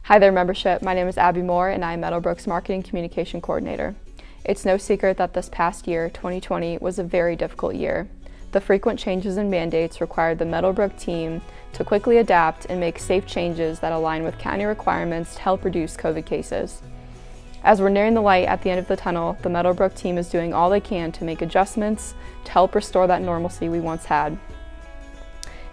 Hi there, membership. My name is Abby Moore, and I'm Meadowbrook's Marketing Communication Coordinator. It's no secret that this past year, 2020, was a very difficult year. The frequent changes in mandates required the Meadowbrook team to quickly adapt and make safe changes that align with county requirements to help reduce COVID cases. As we're nearing the light at the end of the tunnel, the Meadowbrook team is doing all they can to make adjustments to help restore that normalcy we once had.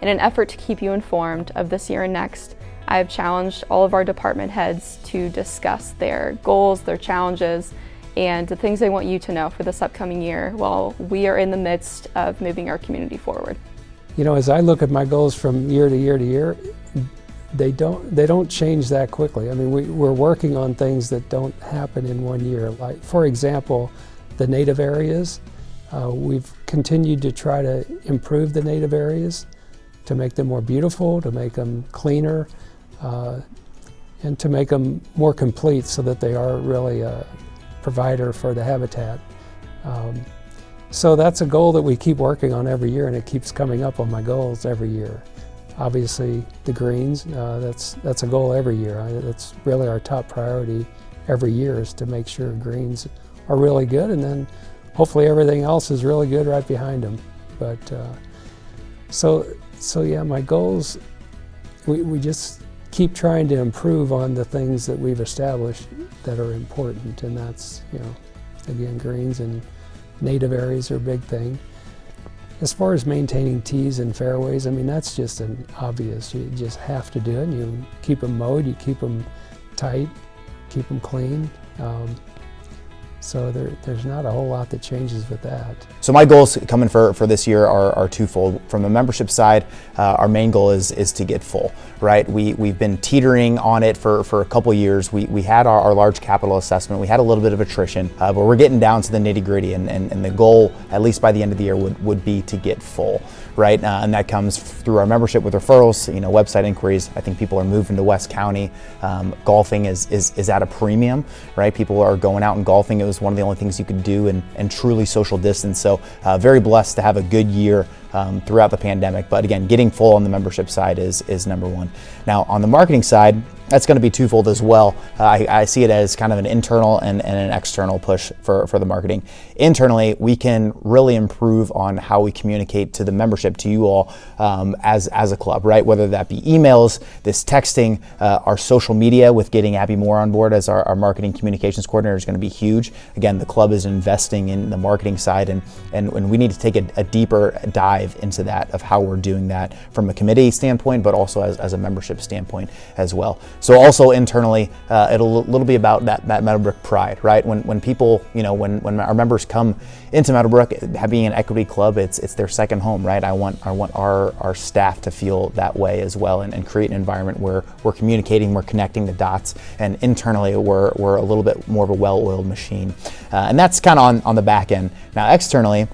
In an effort to keep you informed of this year and next, I have challenged all of our department heads to discuss their goals, their challenges, and the things they want you to know for this upcoming year while we are in the midst of moving our community forward. You know, as I look at my goals from year to year to year, they don't change that quickly. I mean, we're working on things that don't happen in 1 year. Like, for example, the native areas. We've continued to try to improve the native areas to make them more beautiful, to make them cleaner, and to make them more complete so that they are really a provider for the habitat. So that's a goal that we keep working on every year, and it keeps coming up on my goals every year. Obviously, the greens, that's a goal every year. That's really our top priority every year, is to make sure greens are really good, and then hopefully everything else is really good right behind them. But so yeah, my goals, we just keep trying to improve on the things that we've established that are important, and that's, you know, again, greens and native areas are a big thing. As far as maintaining tees and fairways, I mean, that's just an obvious. You just have to do it. You keep them mowed, you keep them tight, keep them clean. So there's not a whole lot that changes with that. So my goals coming for this year are twofold. From the membership side, our main goal is to get full, right? We've been teetering on it for a couple years. We had our large capital assessment. We had a little bit of attrition, but we're getting down to the nitty gritty, and the goal, at least by the end of the year, would be to get full, right? And that comes through our membership with referrals, you know, website inquiries. I think people are moving to West County. Golfing is at a premium, right? People are going out and golfing. It was one of the only things you could do and truly social distance. So very blessed to have a good year throughout the pandemic. But again, getting full on the membership side is number one. Now on the marketing side, that's going to be twofold as well. I see it as kind of an internal and an external push for the marketing. Internally, we can really improve on how we communicate to the membership, to you all as a club, right? Whether that be emails, this texting, our social media with getting Abby Moore on board as our marketing communications coordinator is going to be huge. Again, the club is investing in the marketing side, and we need to take a deeper dive into that, of how we're doing that from a committee standpoint, but also as a membership standpoint as well. So also internally, it'll a little be about that Meadowbrook pride, right? When people, you know, when our members come into Meadowbrook, being an equity club, it's their second home, right? I want our staff to feel that way as well, and create an environment where we're communicating, we're connecting the dots, and internally we're a little bit more of a well-oiled machine, and that's kind of on the back end. Now externally,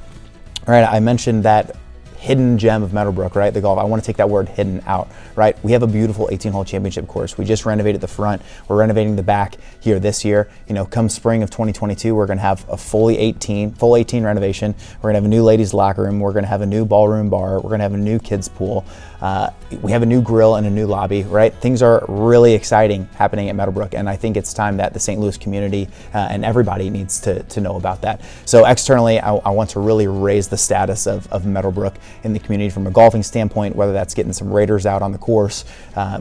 right? I mentioned that hidden gem of Meadowbrook, right? The golf. I want to take that word hidden out, right? We have a beautiful 18-hole championship course. We just renovated the front. We're renovating the back here this year. You know, come spring of 2022, we're going to have a full 18 renovation. We're going to have a new ladies locker room. We're going to have a new ballroom bar. We're going to have a new kids pool. We have a new grill and a new lobby, right? Things are really exciting happening at Meadowbrook, and I think it's time that the St. Louis community and everybody needs to know about that. So externally, I want to really raise the status of Meadowbrook in the community from a golfing standpoint, whether that's getting some Raiders out on the course,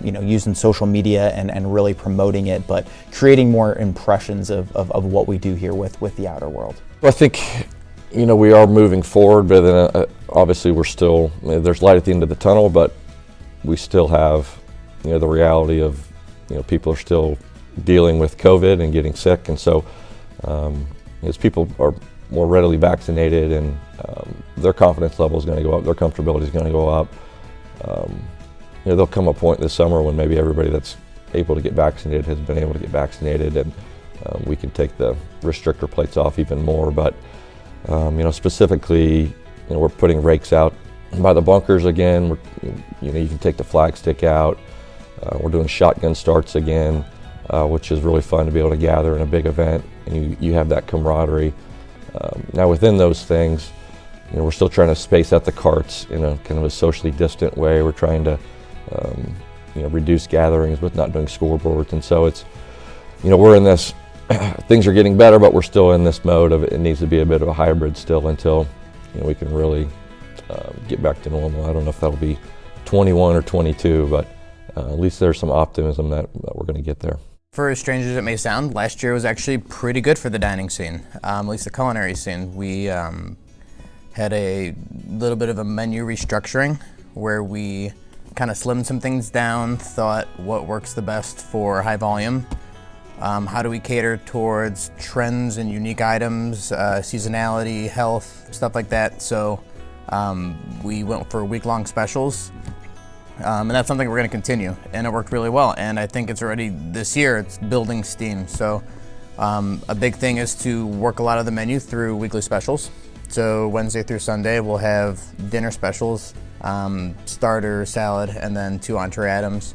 you know, using social media and really promoting it, but creating more impressions of what we do here with the outer world. Well, I think, you know, we are moving forward, but then obviously we're still, there's light at the end of the tunnel, but we still have, you know, the reality of, you know, people are still dealing with COVID and getting sick, and so as people are more readily vaccinated, and their confidence level is going to go up, their comfortability is going to go up. You know, there'll come a point this summer when maybe everybody that's able to get vaccinated has been able to get vaccinated, and we can take the restrictor plates off even more. But you know, specifically, you know, we're putting rakes out by the bunkers again. You know, you can take the flag stick out. We're doing shotgun starts again, which is really fun to be able to gather in a big event, and you have that camaraderie. Now within those things, you know, we're still trying to space out the carts in a kind of a socially distant way. We're trying to, reduced gatherings, with not doing scoreboards. And so it's, we're in this, things are getting better, but we're still in this mode of it needs to be a bit of a hybrid still until we can really get back to normal. I don't know if that'll be 21 or 22, but at least there's some optimism that we're going to get there. For as strange as it may sound, last year was actually pretty good for the dining scene, at least the culinary scene. We had a little bit of a menu restructuring where we kind of slimmed some things down, thought what works the best for high volume. How do we cater towards trends and unique items, seasonality, health, stuff like that. So we went for week-long specials, and that's something we're going to continue, and it worked really well. And I think it's already this year, it's building steam. So a big thing is to work a lot of the menu through weekly specials. So Wednesday through Sunday, we'll have dinner specials, starter, salad, and then 2 entree items.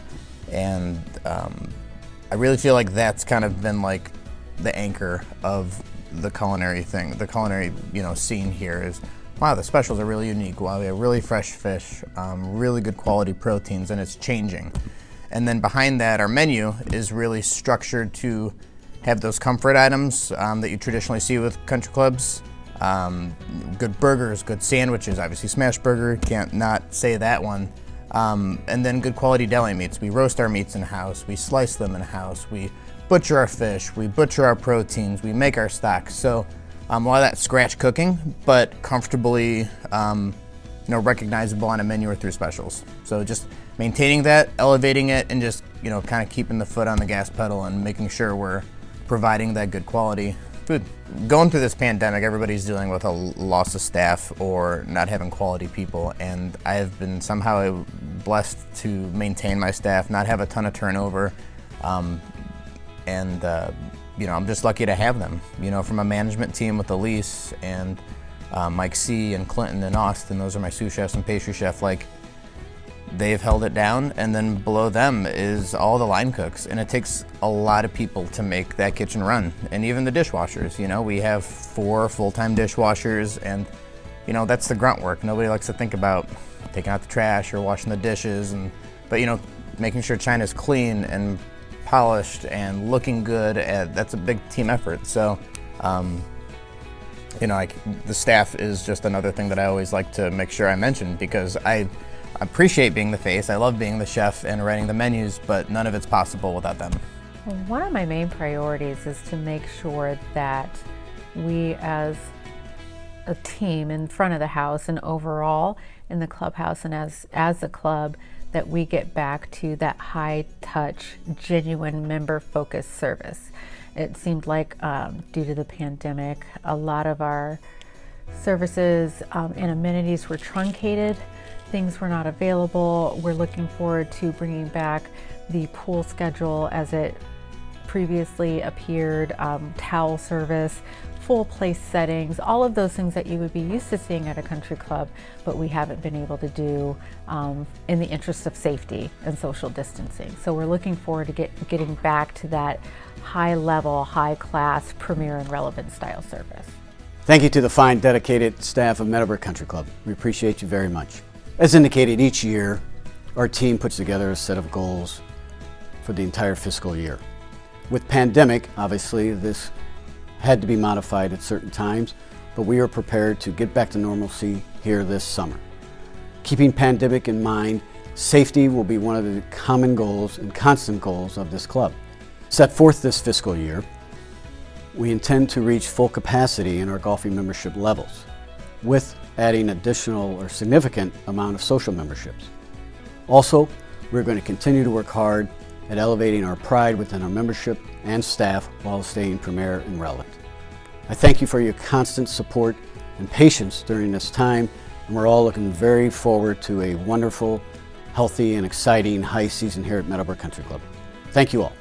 And I really feel like that's kind of been like the anchor of the culinary thing. The culinary, scene here is, wow, the specials are really unique. Wow, we have really fresh fish, really good quality proteins, and it's changing. And then behind that, our menu is really structured to have those comfort items that you traditionally see with country clubs. Good burgers, good sandwiches, obviously smash burger, can't not say that one. And then good quality deli meats. We roast our meats in-house, we slice them in-house, we butcher our fish, we butcher our proteins, we make our stocks. So a lot of that scratch cooking, but comfortably recognizable on a menu or through specials. So just maintaining that, elevating it, and just kind of keeping the foot on the gas pedal and making sure we're providing that good quality food. Going through this pandemic, everybody's dealing with a loss of staff or not having quality people, and I have been somehow blessed to maintain my staff, not have a ton of turnover, and I'm just lucky to have them. From a management team with Elise and Mike C. and Clinton and Austin, those are my sous chefs and pastry chef. They've held it down, and then below them is all the line cooks, and it takes a lot of people to make that kitchen run, and even the dishwashers. We have 4 full-time dishwashers, and that's the grunt work. Nobody likes to think about taking out the trash or washing the dishes, but making sure China's clean and polished and looking good. That's a big team effort. So the staff is just another thing that I always like to make sure I mention, because I appreciate being the face. I love being the chef and writing the menus, but none of it's possible without them. Well, one of my main priorities is to make sure that we as a team in front of the house and overall in the clubhouse and as a club, that we get back to that high touch, genuine member focused service. It seemed like due to the pandemic, a lot of our services and amenities were truncated. Things were not available. We're looking forward to bringing back the pool schedule as it previously appeared, towel service, full place settings, all of those things that you would be used to seeing at a country club, but we haven't been able to do in the interest of safety and social distancing. So we're looking forward to getting back to that high level, high class, premier and relevant style service. Thank you to the fine, dedicated staff of Meadowbrook Country Club. We appreciate you very much. As indicated, each year, our team puts together a set of goals for the entire fiscal year. With pandemic, obviously, this had to be modified at certain times, but we are prepared to get back to normalcy here this summer. Keeping pandemic in mind, safety will be one of the common goals and constant goals of this club. Set forth this fiscal year, we intend to reach full capacity in our golfing membership levels, with adding additional or significant amount of social memberships. Also, we're going to continue to work hard at elevating our pride within our membership and staff while staying premier and relevant. I thank you for your constant support and patience during this time, and we're all looking very forward to a wonderful, healthy, and exciting high season here at Meadowbrook Country Club. Thank you all.